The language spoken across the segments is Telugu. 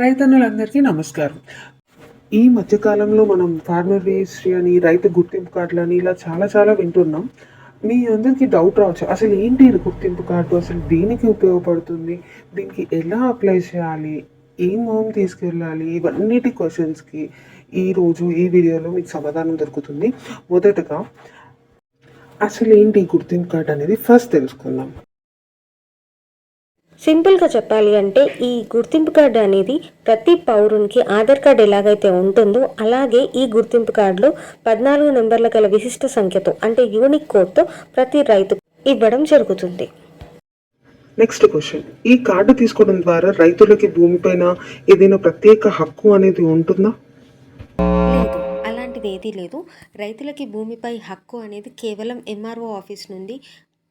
రైతన్నలందరికీ నమస్కారం. ఈ మధ్య కాలంలో మనం ఫార్మర్ రిజిస్ట్రీ అని, రైతు గుర్తింపు కార్డులని ఇలా చాలా వింటున్నాం. మీ అందరికీ డౌట్ రావచ్చు. అసలు ఏంటి ఇది గుర్తింపు కార్డు? అసలు దేనికి ఉపయోగపడుతుంది? దీనికి ఎలా అప్లై చేయాలి? ఏం ఫామ్ తీసుకెళ్ళాలి? ఇవన్నిటి క్వెషన్స్‌కి ఈరోజు ఈ వీడియోలో మీకు సమాధానం దొరుకుతుంది. మొదటగా అసలేంటి ఈ గుర్తింపు కార్డ్ అనేది ఫస్ట్ తెలుసుకుందాం. సింపుల్గా చెప్పాలి అంటే ఈ గుర్తింపు కార్డు అనేది ప్రతి పౌరునికి ఆధార్ కార్డు ఎలాగైతే ఉంటుందో అలాగే ఈ గుర్తింపు కార్డులో 14 నెంబర్ల గల విశిష్ట సంఖ్యతో అంటే యూనిక్ కోడ్తో ప్రతి రైతు ఇవ్వడం జరుగుతుంది. నెక్స్ట్ క్వశ్చన్, ఈ కార్డు తీసుకోవడం ద్వారా రైతులకి భూమిపైన ఏదైనా ప్రత్యేక హక్కు అనేది ఉంటుందా? లేదు, అలాంటిది ఏదీ లేదు. రైతులకి భూమిపై హక్కు అనేది కేవలం ఎంఆర్ఓ ఆఫీస్ నుండి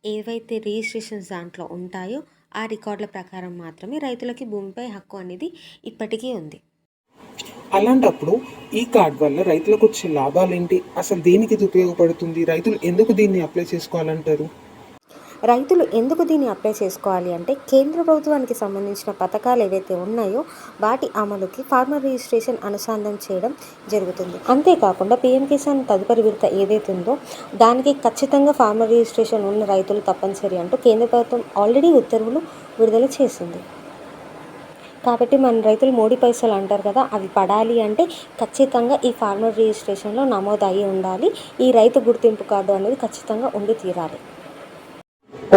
ఏవైతే రిజిస్ట్రేషన్స్ దాంట్లో ఉంటాయో ఆ రికార్డుల ప్రకారం మాత్రమే రైతులకి భూమిపై హక్కు అనేది ఇప్పటికీ ఉంది. అలాంటప్పుడు ఈ కార్డ్ వల్ల రైతులకు వచ్చే లాభాలేంటి? అసలు దేనికి ఇది ఉపయోగపడుతుంది? రైతులు ఎందుకు దీన్ని అప్లై చేసుకోవాలంటారు? రైతులు ఎందుకు దీన్ని అప్లై చేసుకోవాలి అంటే కేంద్ర ప్రభుత్వానికి సంబంధించిన పథకాలు ఏవైతే ఉన్నాయో వాటి అమలుకి ఫార్మర్ రిజిస్ట్రేషన్ అనుసంధానం చేయడం జరుగుతుంది. అంతేకాకుండా పీఎం కిసాన్ తదుపరి విడత ఏదైతే ఉందో దానికి ఖచ్చితంగా ఫార్మర్ రిజిస్ట్రేషన్ ఉన్న రైతులు తప్పనిసరి అంటూ కేంద్ర ప్రభుత్వం ఆల్రెడీ ఉత్తర్వులు విడుదల చేసింది. కాబట్టి మన రైతులు మోడీ పైసలు అంటారు కదా, అవి పడాలి అంటే ఖచ్చితంగా ఈ ఫార్మర్ రిజిస్ట్రేషన్లో నమోదు అయ్యి ఉండాలి. ఈ రైతు గుర్తింపు కార్డు అనేది ఖచ్చితంగా ఉండి తీరాలి.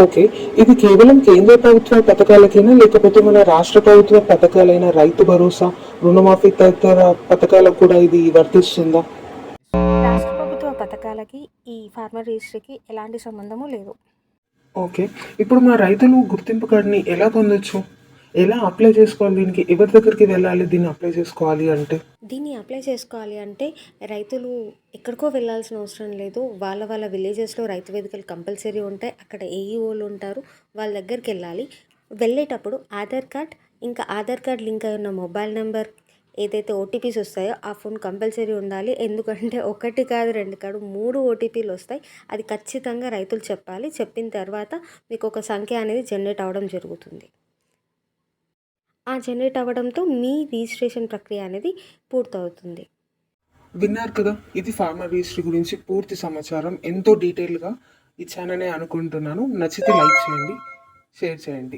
ఓకే, ఇది కేవలం కేంద్ర ప్రభుత్వ పథకాలకైనా లేకపోతే మన రాష్ట్ర ప్రభుత్వ పథకాలైన రైతు భరోసా, రుణమాఫీ తదితర పథకాలకు కూడా ఇది వర్తిస్తుందా? రాష్ట్ర ప్రభుత్వ పథకాలకి ఈ ఫార్మర్ రిజిస్ట్రీకి ఎలాంటి సంబంధము లేదు. ఓకే, ఇప్పుడు మా రైతులు గుర్తింపు కార్డుని ఎలా పొందొచ్చు? ఎలా అప్లై చేసుకోవాలి? దీనికి ఎవరి దగ్గరికి వెళ్ళాలి దీన్ని అప్లై చేసుకోవాలి అంటే? దీన్ని అప్లై చేసుకోవాలి అంటే రైతులు ఎక్కడికో వెళ్ళాల్సిన అవసరం లేదు. వాళ్ళ విలేజెస్లో రైతు వేదికలు కంపల్సరీ ఉంటాయి. అక్కడ ఏఈఓలు ఉంటారు, వాళ్ళ దగ్గరికి వెళ్ళాలి. వెళ్ళేటప్పుడు ఆధార్ కార్డ్, ఇంకా ఆధార్ కార్డ్ లింక్ అయి ఉన్న మొబైల్ నెంబర్ ఏదైతే ఓటీపీస్ వస్తాయో ఆ ఫోన్ కంపల్సరీ ఉండాలి. ఎందుకంటే 1 కాదు 2 కాదు 3 ఓటీపీలు వస్తాయి. అది ఖచ్చితంగా రైతులు చెప్పాలి. చెప్పిన తర్వాత మీకు ఒక సంఖ్య అనేది జనరేట్ అవ్వడం జరుగుతుంది. ఆ జనరేట్ అవ్వడంతో మీ రిజిస్ట్రేషన్ ప్రక్రియ అనేది పూర్తవుతుంది. విన్నారు కదా, ఇది ఫార్మర్ రిజిస్ట్రీ గురించి పూర్తి సమాచారం ఎంతో డీటెయిల్గా ఇచ్చాననే అనుకుంటున్నాను. నచ్చితే లైక్ చేయండి, షేర్ చేయండి.